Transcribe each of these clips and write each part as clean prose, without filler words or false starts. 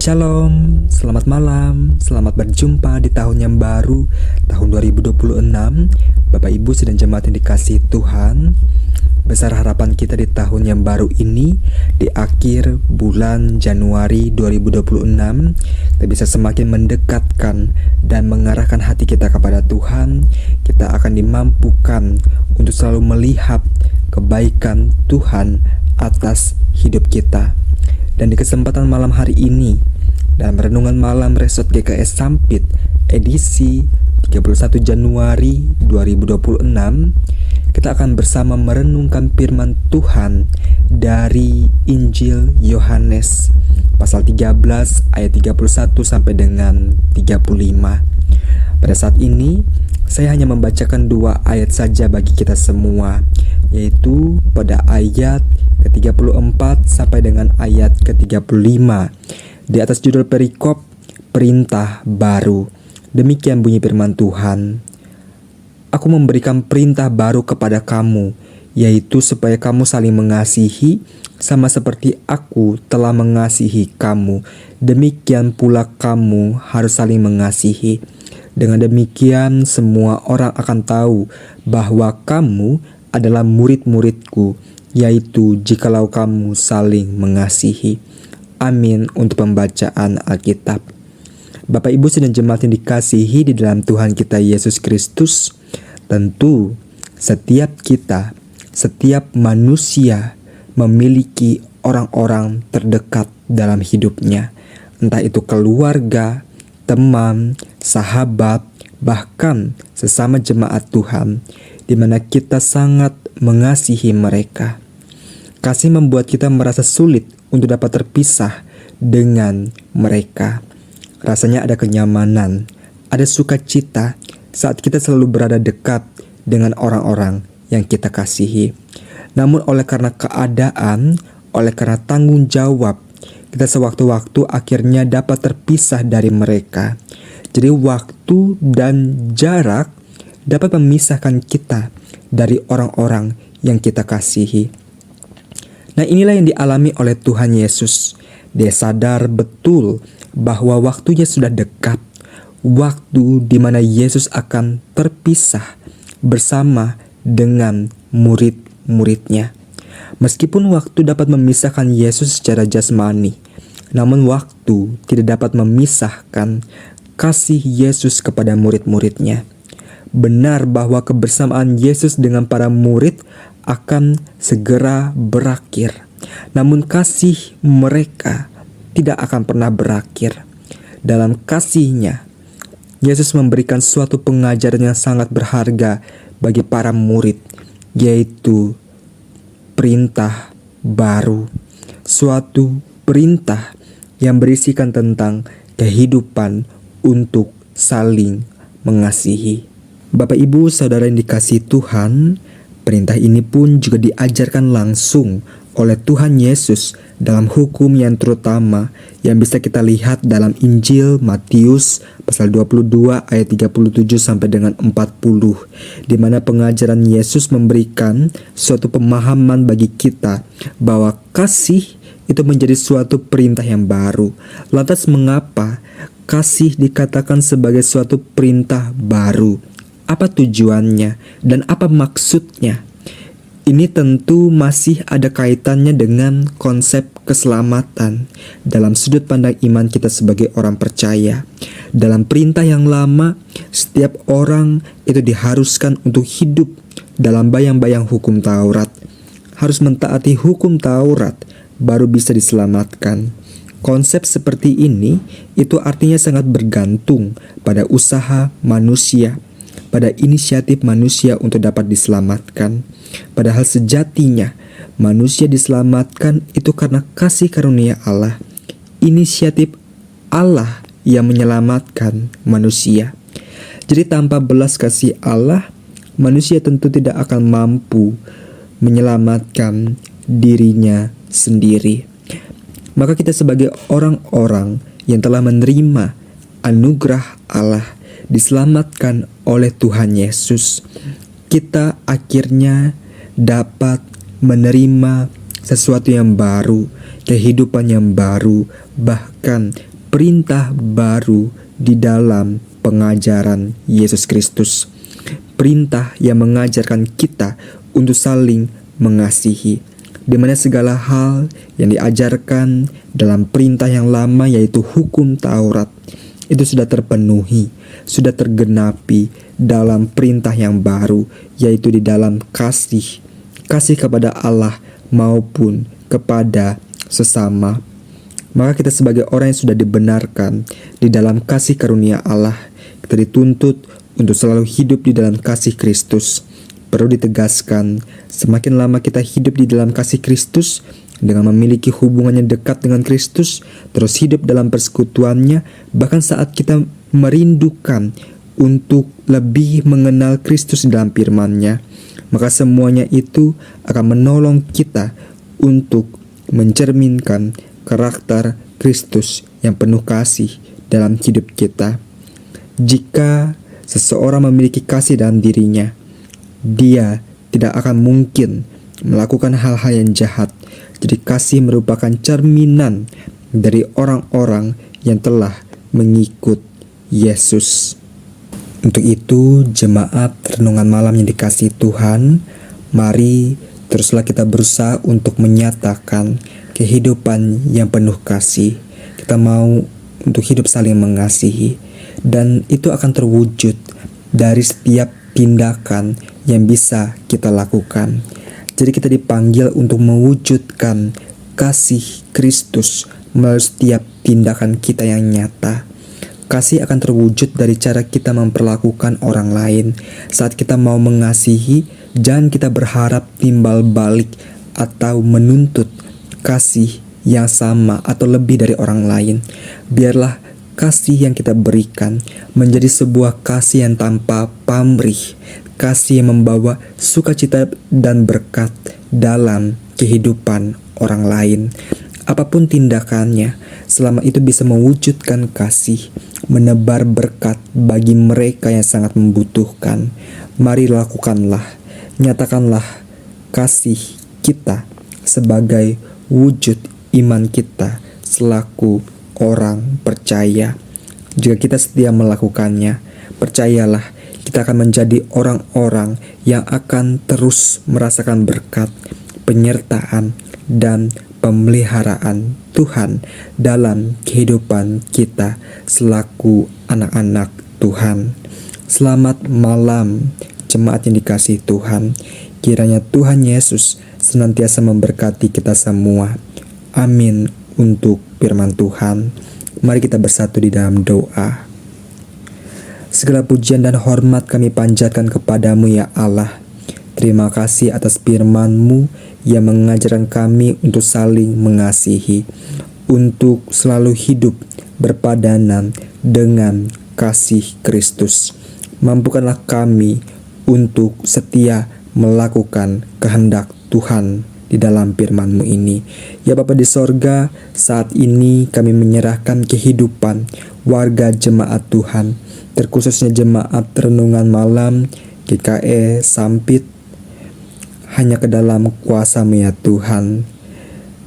Shalom, selamat malam, selamat berjumpa di tahun yang baru, tahun 2026. Bapak Ibu dan jemaat yang dikasihi Tuhan, besar harapan kita di tahun yang baru ini, di akhir bulan Januari 2026, kita bisa semakin mendekatkan dan mengarahkan hati kita kepada Tuhan. Kita akan dimampukan untuk selalu melihat kebaikan Tuhan atas hidup kita. Dan di kesempatan malam hari ini, dalam renungan malam Resort GKS Sampit edisi 31 Januari 2026, kita akan bersama merenungkan firman Tuhan dari Injil Yohanes pasal 13 ayat 31 sampai dengan 35. Pada saat ini, saya hanya membacakan 2 ayat saja bagi kita semua, yaitu pada ayat ke-34 sampai dengan ayat ke-35. Di atas judul perikop, perintah baru. Demikian bunyi firman Tuhan. Aku memberikan perintah baru kepada kamu, yaitu supaya kamu saling mengasihi, sama seperti aku telah mengasihi kamu. Demikian pula kamu harus saling mengasihi. Dengan demikian semua orang akan tahu bahwa kamu adalah murid-muridku, yaitu jikalau kamu saling mengasihi. Amin untuk pembacaan Alkitab. Bapak Ibu dan jemaat yang dikasihi di dalam Tuhan kita Yesus Kristus, tentu setiap kita, setiap manusia memiliki orang-orang terdekat dalam hidupnya. Entah itu keluarga, teman, sahabat, bahkan sesama jemaat Tuhan, di mana kita sangat mengasihi mereka. Kasih membuat kita merasa sulit untuk dapat terpisah dengan mereka. Rasanya ada kenyamanan, ada sukacita saat kita selalu berada dekat dengan orang-orang yang kita kasihi. Namun oleh karena keadaan, oleh karena tanggung jawab, kita sewaktu-waktu akhirnya dapat terpisah dari mereka. Jadi waktu dan jarak dapat memisahkan kita dari orang-orang yang kita kasihi. Nah, inilah yang dialami oleh Tuhan Yesus. Dia sadar betul bahwa waktunya sudah dekat, waktu di mana Yesus akan terpisah bersama dengan murid-muridnya. Meskipun waktu dapat memisahkan Yesus secara jasmani, namun waktu tidak dapat memisahkan kasih Yesus kepada murid-muridnya. Benar bahwa kebersamaan Yesus dengan para murid akan segera berakhir. Namun kasih mereka tidak akan pernah berakhir. Dalam kasih-Nya, Yesus memberikan suatu pengajaran yang sangat berharga bagi para murid, yaitu perintah baru. Suatu perintah yang berisikan tentang kehidupan untuk saling mengasihi. Bapak Ibu Saudara yang dikasihi Tuhan, perintah ini pun juga diajarkan langsung oleh Tuhan Yesus dalam hukum yang terutama yang bisa kita lihat dalam Injil Matius pasal 22 ayat 37 sampai dengan 40, di mana pengajaran Yesus memberikan suatu pemahaman bagi kita bahwa kasih itu menjadi suatu perintah yang baru. Lantas mengapa kasih dikatakan sebagai suatu perintah baru? Apa tujuannya dan apa maksudnya? Ini tentu masih ada kaitannya dengan konsep keselamatan dalam sudut pandang iman kita sebagai orang percaya. Dalam perintah yang lama, setiap orang itu diharuskan untuk hidup dalam bayang-bayang hukum Taurat. Harus mentaati hukum Taurat baru bisa diselamatkan. Konsep seperti ini itu artinya sangat bergantung pada usaha manusia, pada inisiatif manusia untuk dapat diselamatkan. Padahal sejatinya manusia diselamatkan itu karena kasih karunia Allah, inisiatif Allah yang menyelamatkan manusia. Jadi tanpa belas kasih Allah, manusia tentu tidak akan mampu menyelamatkan dirinya sendiri. Maka kita sebagai orang-orang yang telah menerima anugerah Allah, diselamatkan oleh Tuhan Yesus, kita akhirnya dapat menerima sesuatu yang baru, kehidupan yang baru, bahkan perintah baru di dalam pengajaran Yesus Kristus. Perintah yang mengajarkan kita untuk saling mengasihi, di mana segala hal yang diajarkan dalam perintah yang lama, yaitu hukum Taurat, itu sudah terpenuhi, sudah tergenapi dalam perintah yang baru, yaitu di dalam kasih kepada Allah maupun kepada sesama. Maka kita sebagai orang yang sudah dibenarkan di dalam kasih karunia Allah, kita dituntut untuk selalu hidup di dalam kasih Kristus. Perlu ditegaskan, semakin lama kita hidup di dalam kasih Kristus, dengan memiliki hubungan yang dekat dengan Kristus, terus hidup dalam persekutuannya, bahkan saat kita merindukan untuk lebih mengenal Kristus dalam firman-Nya, maka semuanya itu akan menolong kita untuk mencerminkan karakter Kristus yang penuh kasih dalam hidup kita. Jika seseorang memiliki kasih dalam dirinya, dia tidak akan mungkin melakukan hal-hal yang jahat. Jadi kasih merupakan cerminan dari orang-orang yang telah mengikut Yesus. Untuk itu, jemaat renungan malam yang dikasihi Tuhan, mari teruslah kita berusaha untuk menyatakan kehidupan yang penuh kasih. Kita mau untuk hidup saling mengasihi, dan itu akan terwujud dari setiap tindakan yang bisa kita lakukan. Jadi kita dipanggil untuk mewujudkan kasih Kristus melalui setiap tindakan kita yang nyata. Kasih akan terwujud dari cara kita memperlakukan orang lain. Saat kita mau mengasihi, jangan kita berharap timbal balik atau menuntut kasih yang sama atau lebih dari orang lain. Biarlah kasih yang kita berikan menjadi sebuah kasih yang tanpa pamrih, kasih yang membawa sukacita dan berkat dalam kehidupan orang lain. Apapun tindakannya, selama itu bisa mewujudkan kasih, menebar berkat bagi mereka yang sangat membutuhkan, mari lakukanlah, nyatakanlah kasih kita sebagai wujud iman kita selaku orang percaya. Jika kita setia melakukannya, percayalah kita akan menjadi orang-orang yang akan terus merasakan berkat, penyertaan, dan pemeliharaan Tuhan dalam kehidupan kita selaku anak-anak Tuhan. Selamat malam, jemaat yang dikasihi Tuhan. Kiranya Tuhan Yesus senantiasa memberkati kita semua. Amin. Untuk firman Tuhan, mari kita bersatu di dalam doa. Segala pujian dan hormat kami panjatkan kepadamu ya Allah. Terima kasih atas firman-Mu yang mengajarkan kami untuk saling mengasihi, untuk selalu hidup berpadanan dengan kasih Kristus. Mampukanlah kami untuk setia melakukan kehendak Tuhan di dalam firman-Mu ini. Ya Bapa di sorga, saat ini kami menyerahkan kehidupan warga jemaat Tuhan, terkhususnya jemaat renungan malam GKE Sampit, hanya ke dalam kuasa-Mu ya Tuhan.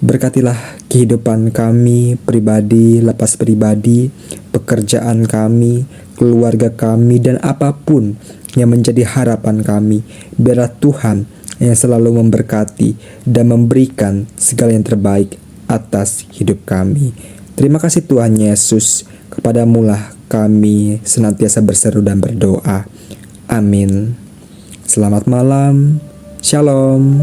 Berkatilah kehidupan kami pribadi, lepas pribadi, pekerjaan kami, keluarga kami, dan apapun yang menjadi harapan kami. Biarlah Tuhan yang selalu memberkati dan memberikan segala yang terbaik atas hidup kami. Terima kasih Tuhan Yesus, kepadamu-lah kami senantiasa berseru dan berdoa. Amin. Selamat malam. Shalom.